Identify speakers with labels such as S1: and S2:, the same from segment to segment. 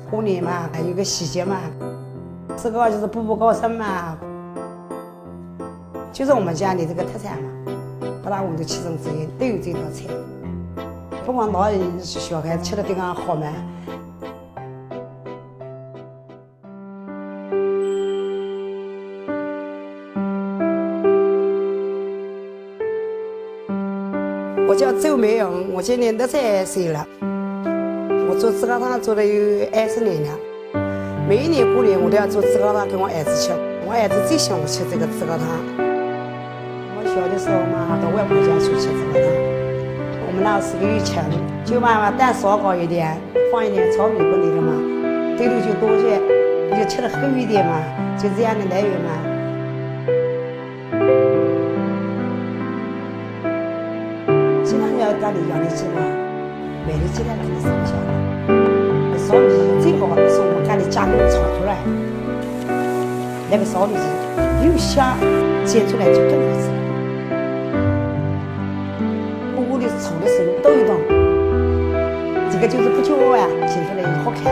S1: 过年嘛，还有个喜节嘛，这个就是步步高升嘛，就是我们家里这个特产嘛。8大碗的其中之一都有这道菜，不管老人小孩吃的非常好嘛。我叫周美荣，我今年62岁了。我做紫高汤做了有20年了，每一年过年我都要做紫高汤给我儿子吃。我儿子最喜欢吃这个紫高汤。我小的时候嘛，到外婆家去吃紫高汤。我们那是个鱼肠，就把蛋烧高一点，放一点糙米过里了嘛，豆豆就多些，就吃的厚一点嘛，就这样的来源嘛。经常要家里养的鸡嘛，买的鸡蛋肯定是不小的。烧米最好是我们家里加工炒出来，那个烧米又香，煎出来就更好吃了。锅里炒的时候动一动，这个就是不焦啊，煎出来也好看的。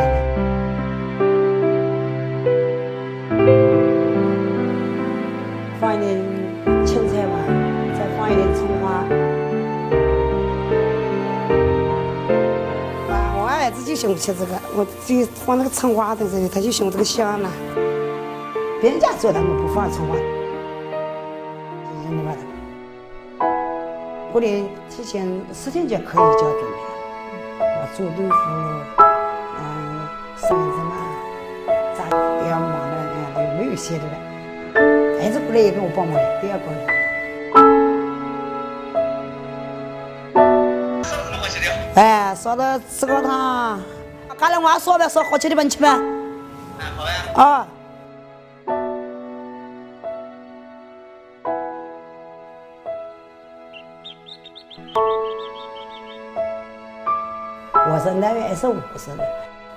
S1: 放一点青菜嘛，再放一点葱花。我儿子就喜欢吃这个，我就放那个葱花在这里，他就喜欢这个香了。别人家做他们不放葱花，扔了吧的。过年提前10天就可以就要准备了，做豆腐，鳝子嘛，炸都要忙的，没有歇的了。孩子过来也跟我帮忙，都要过来。哎，烧的紫高汤，刚才我还烧好吃的吧，你吃吧。好呀。啊。我是2月25生的，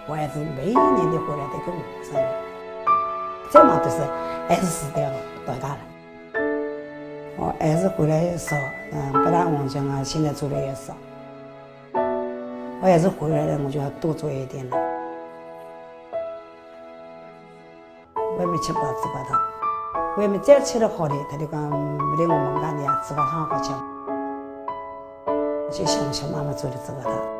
S1: 我儿子每一年的回来都跟我生日，再忙都是24都要到家了。我儿子回来也少，8大碗酱啊，现在做的也少。我儿子回来了，我就要多做一点了。外面吃不到紫高汤，外面再吃的好的，他就讲没得我们家里紫高汤好吃，就喜欢吃妈妈做的紫高汤。